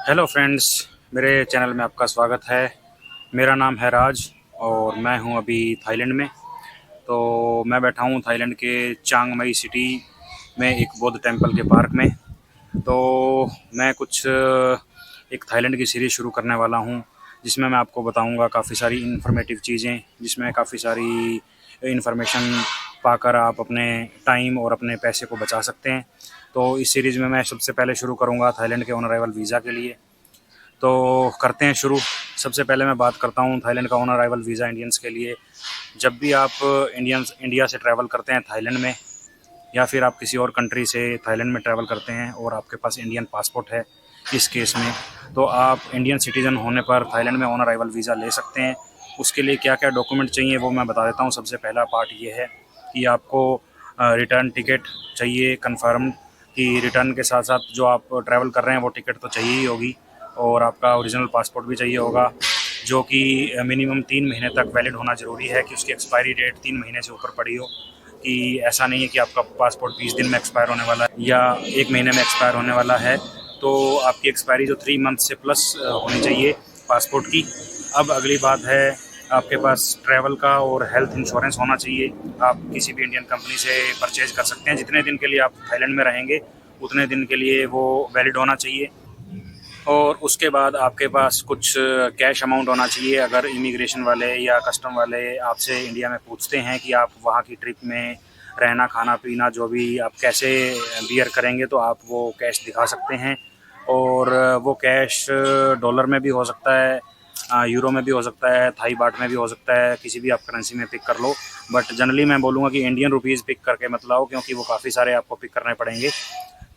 Hello friends, मेरे channel में आपका स्वागत है। मेरा नाम है राज और मैं हूं अभी थाईलैंड में। तो मैं बैठा हूं थाईलैंड के चांग माई सिटी में एक बौद्ध टेम्पल के पार्क में। तो मैं कुछ एक थाईलैंड की सीरीज़ शुरू करने वाला हूं, जिसमें मैं आपको बताऊंगा काफ़ी सारी इन्फॉर्मेटिव चीज़ें, जिसमें काफ़ी सारी इन्फॉर्मेशन पाकर आप अपने टाइम और अपने पैसे को बचा सकते हैं। तो इस सीरीज़ में मैं सबसे पहले शुरू करूंगा थाईलैंड के ऑन अराइवल वीज़ा के लिए। तो करते हैं शुरू। सबसे पहले मैं बात करता हूँ थाईलैंड का ऑन अराइवल वीज़ा इंडियंस के लिए। जब भी आप इंडिया से ट्रैवल करते हैं थाईलैंड में, या फिर आप किसी और कंट्री से थाईलैंड में ट्रैवल करते हैं और आपके पास इंडियन पासपोर्ट है इस केस में, तो आप इंडियन सिटीज़न होने पर थाईलैंड में ऑन अराइवल वीज़ा ले सकते हैं। उसके लिए क्या क्या डॉक्यूमेंट चाहिए वो मैं बता देता हूँ। सबसे पहला पार्ट ये है कि आपको रिटर्न टिकट चाहिए कन्फर्म, कि रिटर्न के साथ साथ जो आप ट्रैवल कर रहे हैं वो टिकट तो चाहिए ही होगी, और आपका ओरिजिनल पासपोर्ट भी चाहिए होगा, जो कि मिनिमम 3 महीने तक वैलिड होना ज़रूरी है, कि उसकी एक्सपायरी डेट 3 महीने से ऊपर पड़ी हो। कि ऐसा नहीं है कि आपका पासपोर्ट 20 दिन में एक्सपायर होने वाला है या 1 महीने में एक्सपायर होने वाला है। तो आपकी एक्सपायरी जो 3 मंथ से प्लस होनी चाहिए पासपोर्ट की। अब अगली बात है, आपके पास ट्रैवल का और हेल्थ इंश्योरेंस होना चाहिए। आप किसी भी इंडियन कंपनी से परचेज कर सकते हैं। जितने दिन के लिए आप थाईलैंड में रहेंगे उतने दिन के लिए वो वैलिड होना चाहिए। और उसके बाद आपके पास कुछ कैश अमाउंट होना चाहिए। अगर इमिग्रेशन वाले या कस्टम वाले आपसे इंडिया में पूछते हैं कि आप वहाँ की ट्रिप में रहना खाना पीना जो भी आप कैसे बियर करेंगे, तो आप वो कैश दिखा सकते हैं। और वो कैश डॉलर में भी हो सकता है, यूरो में भी हो सकता है, थाई बाट में भी हो सकता है, किसी भी आप करेंसी में पिक कर लो। बट जनरली मैं बोलूँगा कि इंडियन रुपीज़ पिक करके मत लाओ, क्योंकि वो काफ़ी सारे आपको पिक करने पड़ेंगे।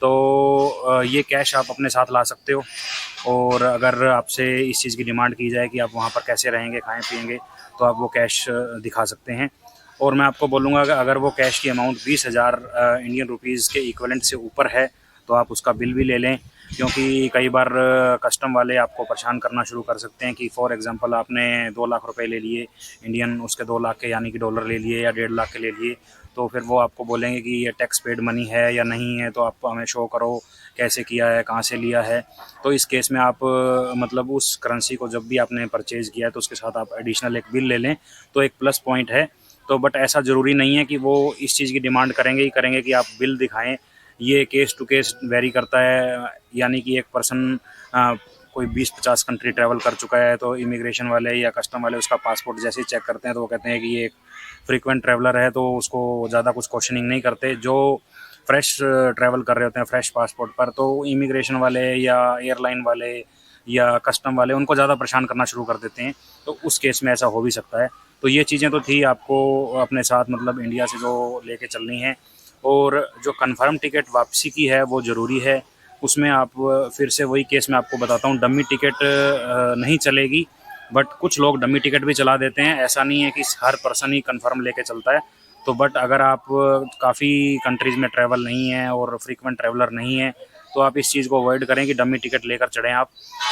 तो ये कैश आप अपने साथ ला सकते हो। और अगर आपसे इस चीज़ की डिमांड की जाए कि आप वहाँ पर कैसे रहेंगे खाएं पिएंगे, तो आप वो कैश दिखा सकते हैं। और मैं आपको बोलूँगा कि अगर वो कैश की अमाउंट 20,000 इंडियन रुपीज़ के इक्वलेंट से ऊपर है, तो आप उसका बिल भी ले लें। क्योंकि कई बार कस्टम वाले आपको परेशान करना शुरू कर सकते हैं कि फॉर एग्जांपल आपने 2 लाख रुपए ले लिए इंडियन, उसके 2 लाख के यानी कि डॉलर ले लिए या 1.5 लाख के ले लिए, तो फिर वो आपको बोलेंगे कि ये टैक्स पेड मनी है या नहीं है, तो आप हमें शो करो कैसे किया है, कहाँ से लिया है। तो इस केस में आप मतलब उस करेंसी को जब भी आपने परचेज़ किया है तो उसके साथ आप एडिशनल एक बिल ले लें, तो एक प्लस पॉइंट है। तो बट ऐसा ज़रूरी नहीं है कि वो इस चीज़ की डिमांड करेंगे ही करेंगे कि आप बिल दिखाएं। ये केस टू केस वेरी करता है। यानी कि एक पर्सन कोई 20-50 कंट्री ट्रैवल कर चुका है, तो इमिग्रेशन वाले या कस्टम वाले उसका पासपोर्ट जैसे ही चेक करते हैं तो वो कहते हैं कि ये एक फ्रीक्वेंट ट्रैवलर है, तो उसको ज़्यादा कुछ क्वेश्चनिंग नहीं करते। जो फ्रेश ट्रैवल कर रहे होते हैं फ्रेश पासपोर्ट पर, तो इमिग्रेशन वाले या एयरलाइन वाले या कस्टम वाले उनको ज़्यादा परेशान करना शुरू कर देते हैं। तो उस केस में ऐसा हो भी सकता है। तो ये चीज़ें तो थी आपको अपने साथ मतलब इंडिया से जो लेके चलनी है। और जो कंफर्म टिकट वापसी की है वो ज़रूरी है। उसमें आप फिर से वही केस मैं आपको बताता हूँ, डमी टिकट नहीं चलेगी, बट कुछ लोग डमी टिकट भी चला देते हैं। ऐसा नहीं है कि हर पर्सन ही कंफर्म लेके चलता है। तो बट अगर आप काफ़ी कंट्रीज़ में ट्रैवल नहीं है और फ्रीक्वेंट ट्रैवलर नहीं है, तो आप इस चीज़ को अवॉइड करें कि डमी टिकट लेकर चढ़ें आप।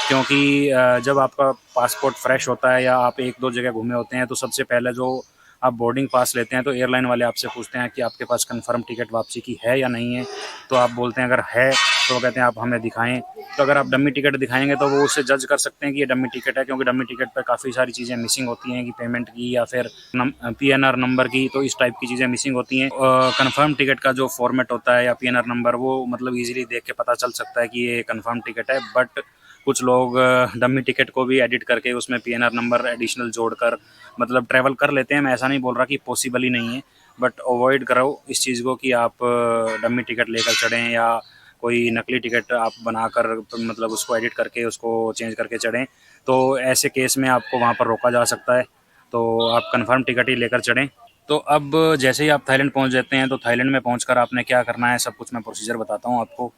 क्योंकि जब आपका पासपोर्ट फ्रेश होता है या आप एक दो जगह घूमे होते हैं, तो सबसे पहले जो आप बोर्डिंग पास लेते हैं तो एयरलाइन वाले आपसे पूछते हैं कि आपके पास कंफर्म टिकट वापसी की है या नहीं है। तो आप बोलते हैं अगर है, तो वो कहते हैं आप हमें दिखाएं। तो अगर आप डमी टिकट दिखाएंगे तो वो उससे जज कर सकते हैं कि ये डमी टिकट है, क्योंकि डमी टिकट पर काफ़ी सारी चीज़ें मिसिंग होती हैं, कि पेमेंट की या फिर पीएनआर नंबर की, तो इस टाइप की चीज़ें मिसिंग होती हैं। कंफर्म टिकट का जो फॉर्मेट होता है या पीएनआर नंबर, वो मतलब ईजिली देख के पता चल सकता है कि ये कंफर्म टिकट है। बट कुछ लोग डमी टिकट को भी एडिट करके उसमें पीएनआर नंबर एडिशनल जोड़कर मतलब ट्रैवल कर लेते हैं। मैं ऐसा नहीं बोल रहा कि पॉसिबल ही नहीं है, बट अवॉइड करो इस चीज़ को कि आप डमी टिकट लेकर चढ़ें या कोई नकली टिकट आप बनाकर मतलब उसको एडिट करके उसको चेंज करके चढ़ें। तो ऐसे केस में आपको वहाँ पर रोका जा सकता है। तो आप कंफर्म टिकट ही लेकर चढ़ें। तो अब जैसे ही आप थाईलैंड पहुँच जाते हैं, तो थाईलैंड में पहुँचकर आपने क्या करना है सब कुछ मैं प्रोसीजर बताता हूँ आपको।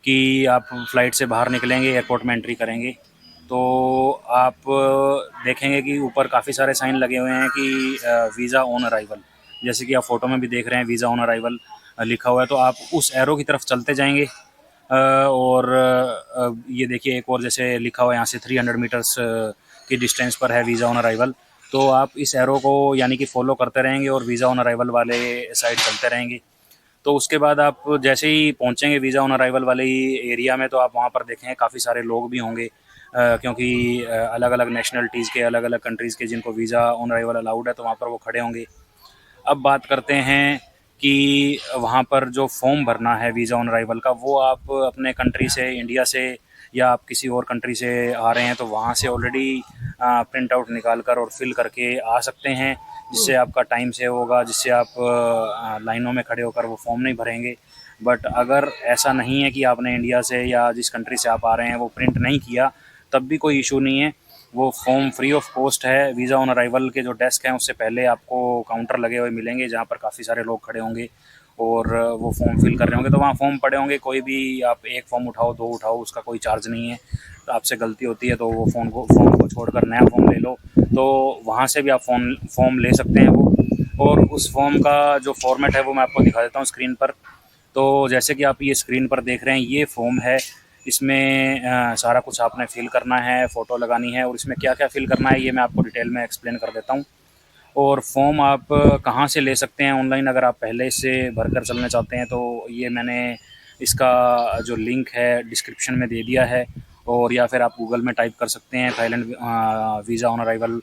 कि आप फ़्लाइट से बाहर निकलेंगे, एयरपोर्ट में एंट्री करेंगे, तो आप देखेंगे कि ऊपर काफ़ी सारे साइन लगे हुए हैं कि वीज़ा ऑन अराइवल। जैसे कि आप फ़ोटो में भी देख रहे हैं वीज़ा ऑन अराइवल लिखा हुआ है। तो आप उस एरो की तरफ चलते जाएंगे। और ये देखिए एक और जैसे लिखा हुआ है यहाँ से 300 मीटर्स की डिस्टेंस पर है वीज़ा ऑन अराइवल। तो आप इस एरो को यानी कि फ़ॉलो करते रहेंगे और वीज़ा ऑन अराइवल वाले साइड चलते रहेंगे। तो उसके बाद आप जैसे ही पहुंचेंगे वीज़ा ऑन अराइवल वाले एरिया में, तो आप वहाँ पर देखें काफ़ी सारे लोग भी होंगे, क्योंकि अलग अलग नेशनलिटीज़ के, अलग अलग कंट्रीज़ के जिनको वीज़ा ऑन अराइवल अलाउड है, तो वहाँ पर वो खड़े होंगे। अब बात करते हैं कि वहाँ पर जो फॉर्म भरना है वीज़ा ऑन अराइवल का, वो आप अपने कंट्री से, इंडिया से या आप किसी और कंट्री से आ रहे हैं तो वहाँ से ऑलरेडी प्रिंट आउट निकाल कर और फिल करके आ सकते हैं, जिससे आपका टाइम सेव होगा, जिससे आप लाइनों में खड़े होकर वो फॉर्म नहीं भरेंगे। बट अगर ऐसा नहीं है कि आपने इंडिया से या जिस कंट्री से आप आ रहे हैं वो प्रिंट नहीं किया, तब भी कोई इशू नहीं है। वो फॉर्म फ्री ऑफ कॉस्ट है। वीज़ा ऑन अराइवल के जो डेस्क हैं उससे पहले आपको काउंटर लगे हुए मिलेंगे, जहाँ पर काफ़ी सारे लोग खड़े होंगे और वो फॉर्म फिल कर रहे होंगे। तो वहाँ फॉर्म पड़े होंगे, कोई भी आप एक फॉर्म उठाओ, दो उठाओ, उसका कोई चार्ज नहीं है। तो आपसे गलती होती है तो वो फॉर्म को छोड़कर नया फॉर्म ले लो, तो वहाँ से भी आप फॉर्म ले सकते हैं वो। और उस फॉर्म का जो फॉर्मेट है वो मैं आपको दिखा देता हूँ स्क्रीन पर। तो जैसे कि आप ये स्क्रीन पर देख रहे हैं, ये फॉर्म है। इसमें सारा कुछ आपने फिल करना है, फ़ोटो लगानी है, और इसमें क्या क्या फिल करना है ये मैं आपको डिटेल में एक्सप्लेन कर देता हूँ। और फॉर्म आप कहाँ से ले सकते हैं ऑनलाइन, अगर आप पहले से भरकर चलना चाहते हैं तो ये मैंने इसका जो लिंक है डिस्क्रिप्शन में दे दिया है। और या फिर आप गूगल में टाइप कर सकते हैं Thailand visa on arrival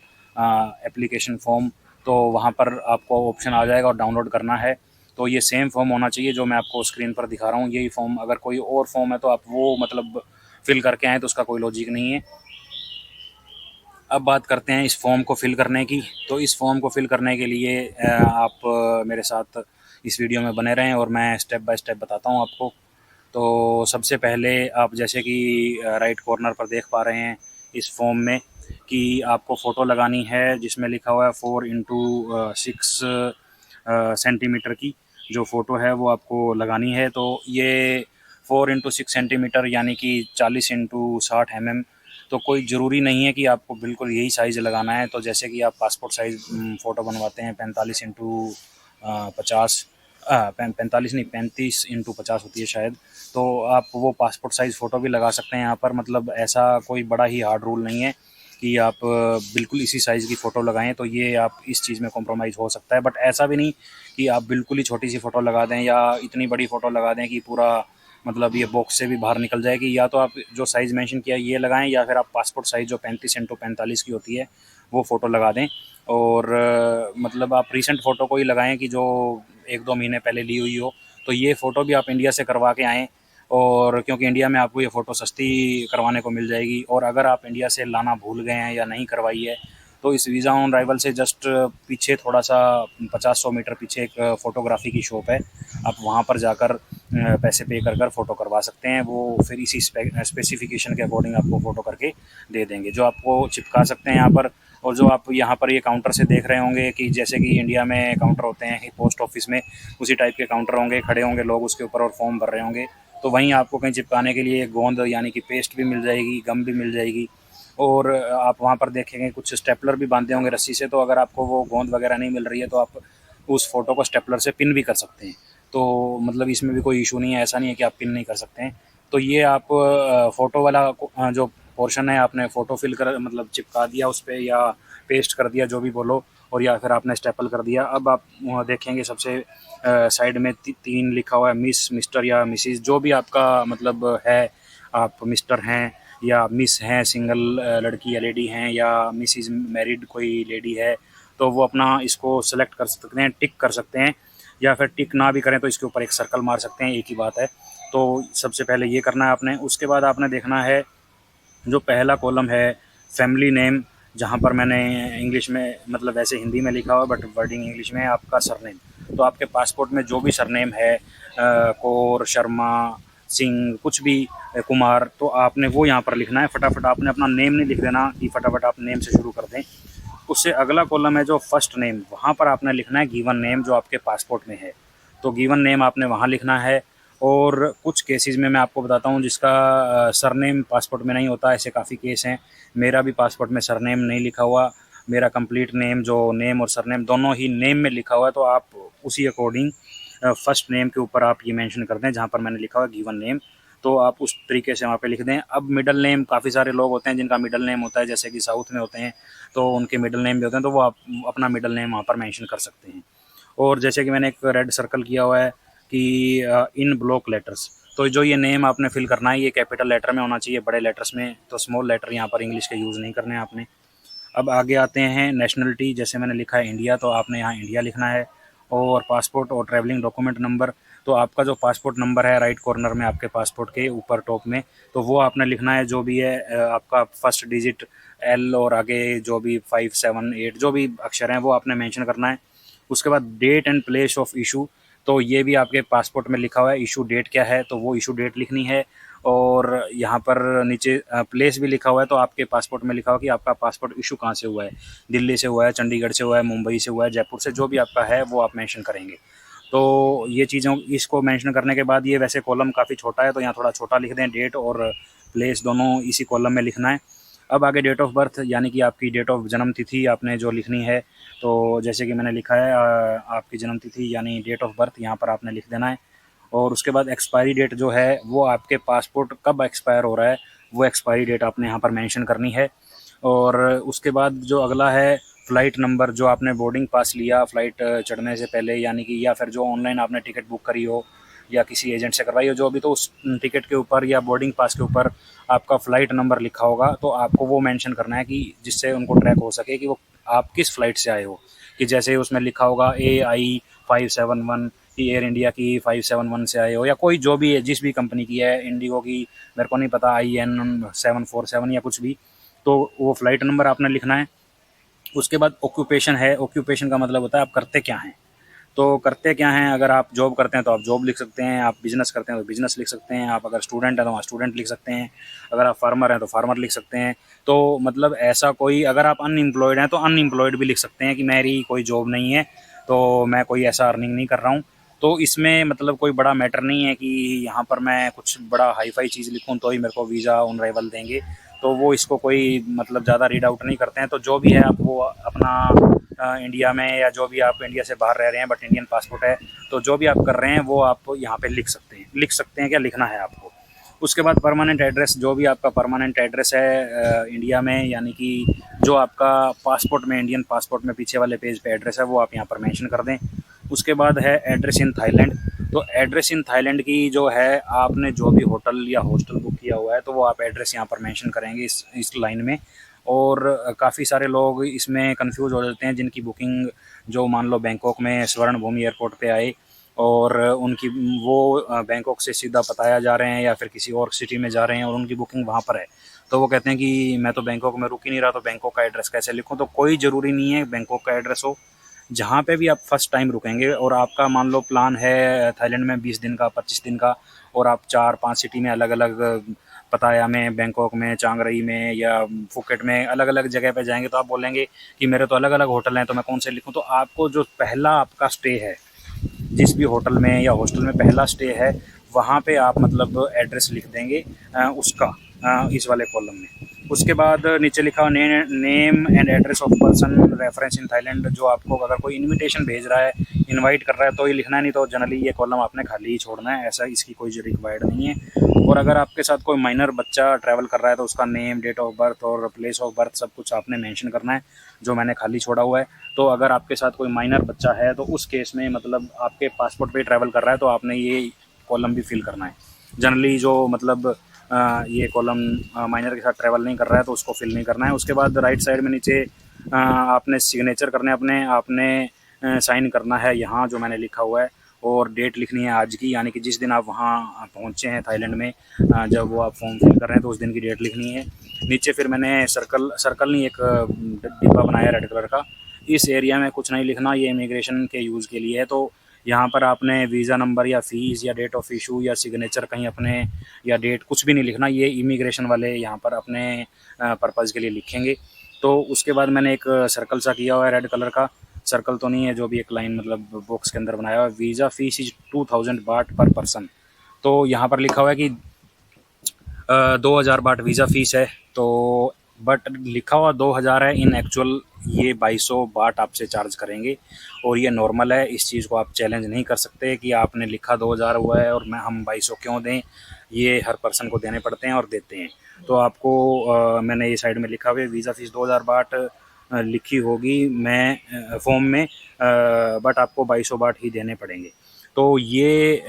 application form, तो वहाँ पर आपको ऑप्शन आ जाएगा और डाउनलोड करना है। तो ये सेम फॉर्म होना चाहिए जो मैं आपको स्क्रीन पर दिखा रहा हूँ, यही फॉर्म। अगर कोई और फॉर्म है तो आप वो मतलब फिल करके आएँ, तो उसका कोई लॉजिक नहीं है। अब बात करते हैं इस फॉर्म को फिल करने की। तो इस फॉर्म को फिल करने के लिए आप मेरे साथ इस वीडियो में बने रहें और मैं स्टेप बाय स्टेप बताता हूँ आपको। तो सबसे पहले आप जैसे कि राइट कॉर्नर पर देख पा रहे हैं इस फॉर्म में कि आपको फ़ोटो लगानी है, जिसमें लिखा हुआ है 4x6 सेंटीमीटर की जो फ़ोटो है वो आपको लगानी है। तो ये 4x6 सेंटीमीटर यानी कि 40x60 mm। तो कोई ज़रूरी नहीं है कि आपको बिल्कुल यही साइज़ लगाना है। तो जैसे कि आप पासपोर्ट साइज़ फ़ोटो बनवाते हैं 45x50, 45 नहीं 35x50 होती है शायद, तो आप वो पासपोर्ट साइज़ फ़ोटो भी लगा सकते हैं यहाँ पर। मतलब ऐसा कोई बड़ा ही हार्ड रूल नहीं है कि आप बिल्कुल इसी साइज़ की फ़ोटो लगाएं, तो ये आप इस चीज़ में कॉम्प्रोमाइज़ हो सकता है। बट ऐसा भी नहीं कि आप बिल्कुल ही छोटी सी फ़ोटो लगा दें या इतनी बड़ी फ़ोटो लगा दें कि पूरा मतलब ये बॉक्स से भी बाहर निकल जाएगी। या तो आप जो साइज़ मेंशन किया ये लगाएं, या फिर आप पासपोर्ट साइज़ जो 35x45 की होती है वो फ़ोटो लगा दें। और मतलब आप रीसेंट फ़ोटो को ही लगाएं कि जो 1-2 महीने पहले ली हुई हो। तो ये फ़ोटो भी आप इंडिया से करवा के आएँ, और क्योंकि इंडिया में आपको ये फ़ोटो सस्ती करवाने को मिल जाएगी। और अगर आप इंडिया से लाना भूल गए हैं या नहीं करवाई है, तो इस वीज़ा ऑन अराइवल से जस्ट पीछे थोड़ा सा 50-100 मीटर पीछे एक फ़ोटोग्राफ़ी की शॉप है। आप वहाँ पर जाकर पैसे पे कर फ़ोटो करवा सकते हैं। वो फिर इसी स्पेसिफिकेशन के अकॉर्डिंग आपको फ़ोटो करके दे देंगे, जो आपको चिपका सकते हैं यहाँ पर। और जो आप यहाँ पर ये काउंटर से देख रहे होंगे कि जैसे कि इंडिया में काउंटर होते हैं पोस्ट ऑफिस में, उसी टाइप के काउंटर होंगे, खड़े होंगे लोग उसके ऊपर और फॉर्म भर रहे होंगे। तो वहीं आपको कहीं चिपकाने के लिए गोंद यानी कि पेस्ट भी मिल जाएगी, गम भी मिल जाएगी। और आप वहाँ पर देखेंगे कुछ स्टेपलर भी बांधे होंगे रस्सी से, तो अगर आपको वो गोंद वगैरह नहीं मिल रही है तो आप उस फ़ोटो को स्टेपलर से पिन भी कर सकते हैं। तो मतलब इसमें भी कोई इशू नहीं है, ऐसा नहीं है कि आप पिन नहीं कर सकते हैं। तो ये आप फ़ोटो वाला जो पोर्शन है आपने फ़ोटो फिल कर मतलब चिपका दिया उस पर, या पेस्ट कर दिया, जो भी बोलो, और या फिर आपने स्टेपल कर दिया। अब आप वहाँ देखेंगे सबसे साइड में 3 लिखा हुआ है, मिस, मिस्टर या मिसिज़, जो भी आपका मतलब है। आप मिस्टर हैं या मिस हैं, सिंगल लड़की या लेडी हैं, या मिसिज़ मैरिड कोई लेडी है, तो वो अपना इसको सेलेक्ट कर सकते हैं, टिक कर सकते हैं। या फिर टिक ना भी करें तो इसके ऊपर एक सर्कल मार सकते हैं, एक ही बात है। तो सबसे पहले ये करना है आपने। उसके बाद आपने देखना है जो पहला कॉलम है फैमिली नेम, जहाँ पर मैंने इंग्लिश में मतलब वैसे हिंदी में लिखा हुआ बट वर्डिंग इंग्लिश में है, आपका सरनेम। तो आपके पासपोर्ट में जो भी सरनेम है, कौर, शर्मा, सिंह, कुछ भी, कुमार, तो आपने वो यहाँ पर लिखना है। फटाफट आपने अपना नेम नहीं लिख देना कि फटाफट आप नेम से शुरू कर दें। उससे अगला कॉलम है जो फर्स्ट नेम, वहाँ पर आपने लिखना है गिवन नेम जो आपके पासपोर्ट में है। तो गिवन नेम आपने वहाँ लिखना है। और कुछ केसेस में मैं आपको बताता हूँ जिसका सरनेम पासपोर्ट में नहीं होता, ऐसे काफ़ी केस हैं। मेरा भी पासपोर्ट में सरनेम नहीं लिखा हुआ, मेरा कंप्लीट नेम जो नेम और सरनेम दोनों ही नेम में लिखा हुआ है। तो आप उसी अकॉर्डिंग फर्स्ट नेम के ऊपर आप ये मेंशन कर दें जहाँ पर मैंने लिखा हुआ गिवन नेम, तो आप उस तरीके से वहाँ पे लिख दें। अब मिडल नेम, काफ़ी सारे लोग होते हैं जिनका मिडल नेम होता है, जैसे कि साउथ में होते हैं तो उनके मिडल नेम भी होते हैं, तो वो आप अपना मिडल नेम वहाँ पर मेंशन कर सकते हैं। और जैसे कि मैंने एक रेड सर्कल किया हुआ है कि इन ब्लॉक लेटर्स। तो जो ये नेम आपने फिल करना है ये कैपिटल लेटर में होना चाहिए, बड़े लेटर्स में, तो स्मॉल लेटर यहाँ पर इंग्लिश के यूज़ नहीं करने हैं आपने। अब आगे आते हैं नेशनलिटी, जैसे मैंने लिखा है इंडिया, तो आपने यहाँ इंडिया लिखना है। और पासपोर्ट और ट्रैवलिंग डॉक्यूमेंट नंबर, तो आपका जो पासपोर्ट नंबर है राइट कॉर्नर में आपके पासपोर्ट के ऊपर टॉप में, तो वो आपने लिखना है, जो भी है आपका फर्स्ट डिजिट एल और आगे जो भी 5 7 8 जो भी अक्षर हैं वो आपने मेंशन करना है। उसके बाद date and place of issue, तो ये भी आपके पासपोर्ट में लिखा हुआ है, इशू डेट क्या है, तो वो इशू डेट लिखनी है। और यहाँ पर नीचे प्लेस भी लिखा हुआ है, तो आपके पासपोर्ट में लिखा हुआ कि आपका पासपोर्ट इशू कहाँ से हुआ है, दिल्ली से हुआ है, चंडीगढ़ से हुआ है, मुंबई से हुआ है, जयपुर से, जो भी आपका है वो आप मेंशन करेंगे। तो ये चीज़ों इसको मेंशन करने के बाद, ये वैसे कॉलम काफ़ी छोटा है तो यहाँ थोड़ा छोटा लिख दें, डेट और प्लेस दोनों इसी कॉलम में लिखना है। अब आगे डेट ऑफ बर्थ, यानी कि आपकी डेट ऑफ जन्म तिथि आपने जो लिखनी है, तो जैसे कि मैंने लिखा है आपकी जन्म तिथि यानी डेट ऑफ बर्थ यहाँ पर आपने लिख देना है। और उसके बाद एक्सपायरी डेट जो है वो आपके पासपोर्ट कब एक्सपायर हो रहा है वो एक्सपायरी डेट आपने यहाँ पर मेंशन करनी है। और उसके बाद जो अगला है फ़्लाइट नंबर, जो आपने बोर्डिंग पास लिया फ़्लाइट चढ़ने से पहले, यानी कि या फिर जो ऑनलाइन आपने टिकट बुक करी हो या किसी एजेंट से करवाई हो जो भी, तो उस टिकट के ऊपर या बोर्डिंग पास के ऊपर आपका फ़्लाइट नंबर लिखा होगा, तो आपको वो मेंशन करना है कि जिससे उनको ट्रैक हो सके कि वो आप किस फ़्लाइट से आए हो। कि जैसे उसमें लिखा होगा AI571 कि एयर इंडिया की 571 से आए हो, या कोई जो भी है जिस भी कंपनी की है, इंडिगो की मेरे को नहीं पता, IN747 या कुछ भी, तो वो फ़्लाइट नंबर आपने लिखना है। उसके बाद ऑक्यूपेशन है, ऑक्यूपेशन का मतलब होता है आप करते क्या हैं, तो करते क्या हैं, अगर आप जॉब करते हैं तो आप जॉब लिख सकते हैं, आप बिज़नेस करते हैं तो बिज़नेस लिख सकते हैं, आप अगर स्टूडेंट हैं तो वहाँ स्टूडेंट लिख सकते हैं, अगर आप फार्मर हैं तो फार्मर लिख सकते हैं। तो मतलब ऐसा कोई, अगर आप अनएम्प्लॉयड हैं तो अनएम्प्लॉयड भी लिख सकते हैं कि मेरी कोई जॉब नहीं है, तो मैं कोई ऐसा अर्निंग नहीं कर रहा हूँ। तो इसमें मतलब कोई बड़ा मैटर नहीं है कि यहाँ पर मैं कुछ बड़ा हाई फाई चीज़ लिखूँ तो ही मेरे को वीज़ा ऑन अराइवल देंगे, तो वो इसको कोई मतलब ज़्यादा रीड आउट नहीं करते हैं। तो जो भी है आप वो अपना इंडिया में, या जो भी आप इंडिया से बाहर रह रहे हैं बट इंडियन पासपोर्ट है, तो जो भी आप कर रहे हैं वो आप यहाँ पे लिख सकते हैं क्या लिखना है आपको। उसके बाद परमानेंट एड्रेस, जो भी आपका परमानेंट एड्रेस है इंडिया में, यानी कि जो आपका पासपोर्ट में, इंडियन पासपोर्ट में पीछे वाले पेज पे एड्रेस है वो आप यहाँ पर मेंशन कर दें। उसके बाद है एड्रेस इन थाईलैंड, तो एड्रेस इन थाईलैंड की जो है, आपने जो भी होटल या हॉस्टल बुक किया हुआ है तो वो आप एड्रेस यहाँ पर मेंशन करेंगे इस लाइन में। और काफ़ी सारे लोग इसमें कंफ्यूज हो जाते हैं जिनकी बुकिंग, जो मान लो बैंकॉक में स्वर्ण भूमि एयरपोर्ट पे आए और उनकी वो बैंकॉक से सीधा पताया जा रहे हैं या फिर किसी और सिटी में जा रहे हैं और उनकी बुकिंग वहाँ पर है, तो वो कहते हैं कि मैं तो बैंकॉक में रुक ही नहीं रहा, तो बैंकॉक का एड्रेस कैसे लिखूँ। तो कोई ज़रूरी नहीं है बैंकॉक का एड्रेस हो, जहाँ पे भी आप फर्स्ट टाइम रुकेंगे और आपका मान लो प्लान है थाईलैंड में 20 दिन का, 25 दिन का, और आप 4-5 सिटी में अलग अलग, पताया में, बैंकॉक में, चांग रई में या फुकेट में अलग अलग जगह पे जाएंगे, तो आप बोलेंगे कि मेरे तो अलग अलग होटल हैं तो मैं कौन से लिखूँ। तो आपको जो पहला आपका स्टे है, जिस भी होटल में या हॉस्टल में पहला स्टे है, वहाँ पे आप मतलब एड्रेस लिख देंगे उसका इस वाले कॉलम में। उसके बाद नीचे लिखा name and address of person reference in Thailand, जो आपको अगर कोई इनविटेशन भेज रहा है, इनवाइट कर रहा है तो ये लिखना है, नहीं तो जनरली ये कॉलम आपने खाली ही छोड़ना है, ऐसा इसकी कोई रिक्वायर्ड नहीं है। और अगर आपके साथ कोई माइनर बच्चा ट्रैवल कर रहा है तो उसका नेम, डेट ऑफ बर्थ और प्लेस ऑफ बर्थ सब कुछ आपने मेंशन करना है, जो मैंने खाली छोड़ा हुआ है। तो अगर आपके साथ कोई माइनर बच्चा है तो उस केस में मतलब आपके पासपोर्ट पे ट्रैवल कर रहा है तो आपने ये कॉलम भी फिल करना है। जनरली जो मतलब ये कॉलम माइनर के साथ ट्रैवल नहीं कर रहा है तो उसको फिल नहीं करना है। उसके बाद राइट साइड में नीचे आपने सिग्नेचर करने अपने, आपने साइन करना है यहाँ जो मैंने लिखा हुआ है, और डेट लिखनी है आज की, यानी कि जिस दिन आप वहाँ पहुँचे हैं थाईलैंड में, जब वो आप फॉर्म फिल कर रहे हैं तो उस दिन की डेट लिखनी है। नीचे फिर मैंने सर्कल नहीं, एक डिब्बा बनाया रेड कलर का, इस एरिया में कुछ नहीं लिखना, ये इमिग्रेशन के यूज़ के लिए है। तो यहाँ पर आपने वीज़ा नंबर या फ़ीस या डेट ऑफ इशू या सिग्नेचर कहीं अपने या डेट कुछ भी नहीं लिखना, ये इमिग्रेशन वाले यहाँ पर अपने पर्पज़ के लिए लिखेंगे। तो उसके बाद मैंने एक सर्कल सा किया हुआ है रेड कलर का, सर्कल तो नहीं है, जो भी एक लाइन मतलब बॉक्स के अंदर बनाया हुआ है, वीज़ा फ़ीस इज़ 2000 बाट पर पर्सन। तो यहाँ पर लिखा हुआ है कि 2000 बाट वीज़ा फ़ीस है, तो बट लिखा हुआ 2000 है, इन एक्चुअल ये 2200 बाट आपसे चार्ज करेंगे, और ये नॉर्मल है, इस चीज़ को आप चैलेंज नहीं कर सकते कि आपने लिखा 2000 हुआ है और हम 2200 क्यों दें, ये हर पर्सन को देने पड़ते हैं और देते हैं। तो आपको मैंने ये साइड में लिखा हुआ है वीज़ा फ़ीस 2000 बाट लिखी होगी मैं फॉर्म में, बट आपको 2200 बाट ही देने पड़ेंगे। तो ये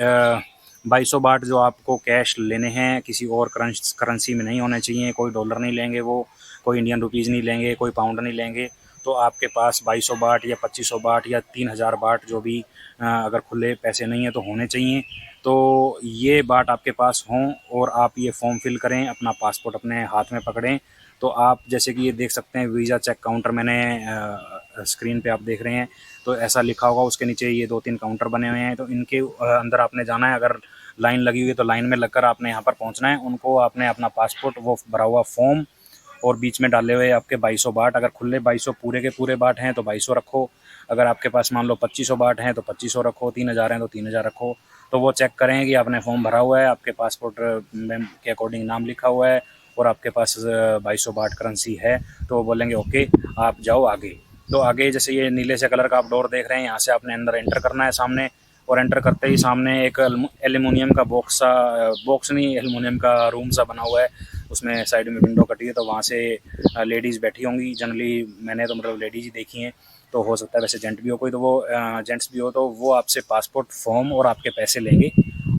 2200 बाट जो आपको कैश लेने हैं, किसी और करेंसी में नहीं होने चाहिए। कोई डॉलर नहीं लेंगे वो, कोई इंडियन रुपीज़ नहीं लेंगे, कोई पाउंड नहीं लेंगे। तो आपके पास 2200 बाट या 2500 बाट या 3000 बाट जो भी अगर खुले पैसे नहीं हैं तो होने चाहिए। तो ये बाट आपके पास हों और आप ये फॉर्म फिल करें, अपना पासपोर्ट अपने हाथ में पकड़ें। तो आप जैसे कि ये देख सकते हैं वीज़ा चेक काउंटर, मैंने स्क्रीन पे आप देख रहे हैं तो ऐसा लिखा होगा, उसके नीचे ये 2-3 काउंटर बने हुए हैं। तो इनके अंदर आपने जाना है। अगर लाइन लगी हुई है तो लाइन में लगकर आपने यहाँ पर पहुँचना है। उनको आपने अपना पासपोर्ट, वो भरा हुआ फॉर्म और बीच में डाले हुए आपके 2200 बाट, अगर खुले 2200 पूरे के पूरे बाट हैं तो 2200 रखो। अगर आपके पास मान लो 2500 बाट हैं तो 2500 रखो, 3000 हैं तो 3000 रखो। तो वो चेक करें कि आपने फॉर्म भरा हुआ है, आपके पासपोर्ट में के अकॉर्डिंग नाम लिखा हुआ है और आपके पास 2200 बाट करेंसी है। तो वो बोलेंगे ओके, आप जाओ आगे। तो आगे जैसे ये नीले से कलर का आप डोर देख रहे हैं, यहाँ से आपने अंदर एंटर करना है सामने। और एंटर करते ही सामने एक एल्युमिनियम का बॉक्स नहीं, एल्युमिनियम का रूम सा बना हुआ है। उसमें साइड में विंडो कटी है तो वहाँ से लेडीज़ बैठी होंगी। जनरली मैंने तो मतलब लेडीज़ ही देखी हैं, तो हो सकता है वैसे जेंट भी हो कोई, तो वो जेंट्स भी हो तो वो आपसे पासपोर्ट फॉर्म और आपके पैसे लेंगे।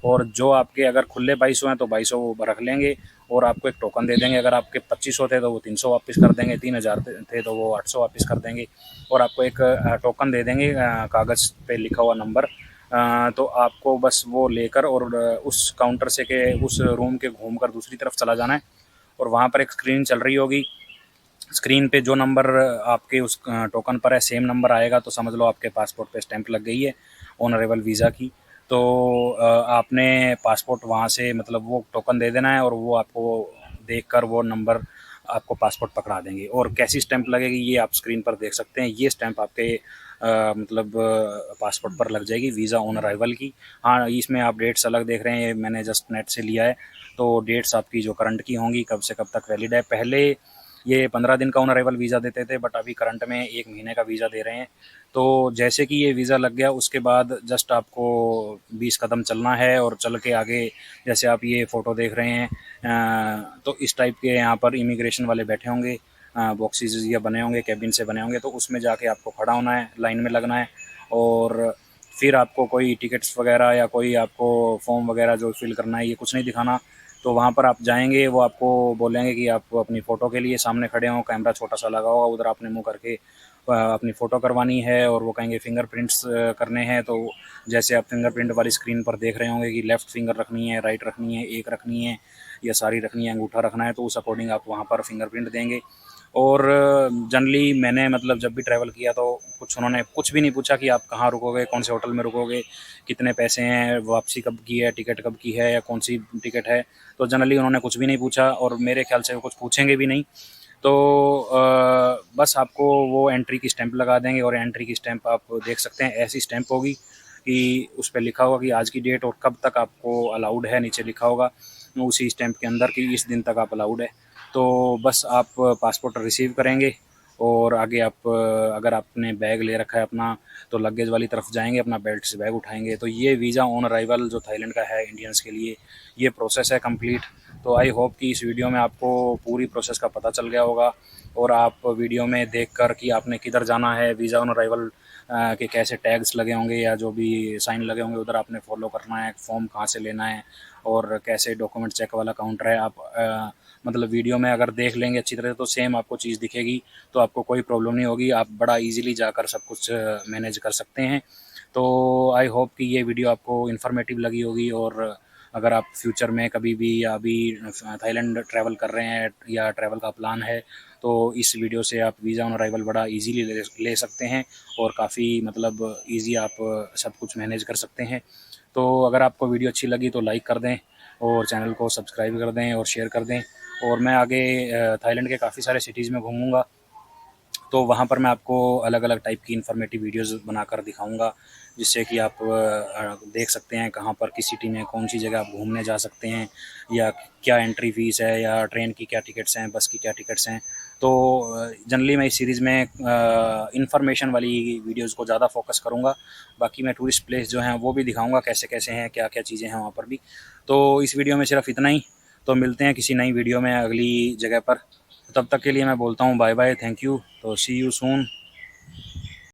और जो आपके अगर खुले 2200 हैं तो 2200 रख लेंगे और आपको एक टोकन दे देंगे। अगर आपके 2500 थे तो वो 300 वापस कर देंगे, 3000 थे तो वो 800 वापस कर देंगे। और आपको एक टोकन दे देंगे, कागज़ पे लिखा हुआ नंबर। तो आपको बस वो लेकर और उस काउंटर से के उस रूम के घूमकर दूसरी तरफ चला जाना है। और वहाँ पर एक स्क्रीन चल रही होगी, स्क्रीन पे जो नंबर आपके उस टोकन पर है सेम नंबर आएगा तो समझ लो आपके पासपोर्ट पे स्टैंप लग गई है ऑनरेबल वीज़ा की। तो आपने पासपोर्ट वहाँ से मतलब वो टोकन दे देना है और वो आपको देखकर वो नंबर आपको पासपोर्ट पकड़ा देंगे। और कैसी स्टैंप लगेगी ये आप स्क्रीन पर देख सकते हैं। ये स्टैंप आपके मतलब पासपोर्ट पर लग जाएगी वीज़ा ऑन अराइवल की। हाँ, इसमें आप डेट्स अलग देख रहे हैं, ये मैंने जस्ट नेट से लिया है। तो डेट्स आपकी जो करंट की होंगी, कब से कब तक वैलिड है। पहले ये 15 दिन का ऑन अराइवल वीज़ा देते थे, बट अभी करंट में 1 महीने का वीज़ा दे रहे हैं। तो जैसे कि ये वीज़ा लग गया उसके बाद जस्ट आपको 20 कदम चलना है और चल के आगे जैसे आप ये फ़ोटो देख रहे हैं तो इस टाइप के यहाँ पर इमिग्रेशन वाले बैठे होंगे, बॉक्सेस या बने होंगे, कैबिन से बने होंगे। तो उसमें जाके आपको खड़ा होना है, लाइन में लगना है। और फिर आपको कोई टिकट्स वगैरह या कोई आपको फॉर्म वगैरह जो फिल करना है ये कुछ नहीं दिखाना। तो वहाँ पर आप जाएंगे, वो आपको बोलेंगे कि आप अपनी फ़ोटो के लिए सामने खड़े हों, कैमरा छोटा सा लगा होगा, उधर आपने मुँह करके अपनी फ़ोटो करवानी है। और वो कहेंगे फिंगरप्रिंट्स करने हैं। तो जैसे आप फिंगरप्रिंट वाली स्क्रीन पर देख रहे होंगे कि लेफ़्ट फिंगर रखनी है, राइट रखनी है, एक रखनी है या सारी रखनी है, अंगूठा रखना है, तो उस अकॉर्डिंग आप वहाँ पर फिंगरप्रिंट देंगे। और जनरली मैंने मतलब जब भी ट्रैवल किया तो उन्होंने कुछ भी नहीं पूछा कि आप कहाँ रुकोगे, कौन से होटल में रुकोगे, कितने पैसे हैं, वापसी कब की है, टिकट कब की है या कौन सी टिकट है। तो जनरली उन्होंने कुछ भी नहीं पूछा और मेरे ख्याल से वो कुछ पूछेंगे भी नहीं। तो बस आपको वो एंट्री की स्टैंप लगा देंगे। और एंट्री की स्टैंप आप देख सकते हैं, ऐसी स्टैंप होगी कि उस पर लिखा होगा कि आज की डेट और कब तक आपको अलाउड है, नीचे लिखा होगा उसी स्टैंप के अंदर कि इस दिन तक आप अलाउड है। तो बस आप पासपोर्ट रिसीव करेंगे और आगे आप अगर आपने बैग ले रखा है अपना तो लगेज वाली तरफ जाएंगे, अपना बेल्ट से बैग उठाएंगे। तो ये वीज़ा ऑन अराइवल जो थाईलैंड का है इंडियंस के लिए, ये प्रोसेस है कंप्लीट। तो आई होप कि इस वीडियो में आपको पूरी प्रोसेस का पता चल गया होगा और आप वीडियो में देखकर कि आपने किधर जाना है, वीज़ा ऑन अराइवल के कैसे टैग्स लगे होंगे या जो भी साइन लगे होंगे उधर आपने फॉलो करना है, फॉर्म कहाँ से लेना है और कैसे डॉक्यूमेंट चेक वाला काउंटर है। आप मतलब वीडियो में अगर देख लेंगे अच्छी तरह से तो सेम आपको चीज़ दिखेगी, तो आपको कोई प्रॉब्लम नहीं होगी, आप बड़ा इजीली जाकर सब कुछ मैनेज कर सकते हैं। तो आई होप कि ये वीडियो आपको इन्फॉर्मेटिव लगी होगी। और अगर आप फ्यूचर में कभी भी या अभी थाईलैंड ट्रैवल कर रहे हैं या ट्रैवल का प्लान है तो इस वीडियो से आप वीज़ा ऑन अराइवल बड़ा इजीली ले सकते हैं और काफ़ी मतलब इजी आप सब कुछ मैनेज कर सकते हैं। तो अगर आपको वीडियो अच्छी लगी तो लाइक कर दें और चैनल को सब्सक्राइब कर दें और शेयर कर दें। और मैं आगे थाईलैंड के काफ़ी सारे सिटीज़ में घूमूंगा, तो वहाँ पर मैं आपको अलग अलग टाइप की इन्फॉर्मेटिव वीडियोज़ बनाकर दिखाऊंगा जिससे कि आप देख सकते हैं कहाँ पर किस सिटी में कौन सी जगह आप घूमने जा सकते हैं या क्या एंट्री फ़ीस है या ट्रेन की क्या टिकट्स हैं, बस की क्या टिकट्स हैं। तो जनरली मैं इस सीरीज़ में इंफॉर्मेशन वाली वीडियोज़ को ज़्यादा फोकस करूँगा। बाकी मैं टूरिस्ट प्लेस जो हैं वो भी दिखाऊँगा कैसे कैसे हैं, क्या क्या चीज़ें हैं वहाँ पर भी। तो इस वीडियो में सिर्फ इतना ही। तो मिलते हैं किसी नई वीडियो में अगली जगह पर। तब तक के लिए मैं बोलता हूँ बाय बाय, थैंक यू। तो सी यू सून।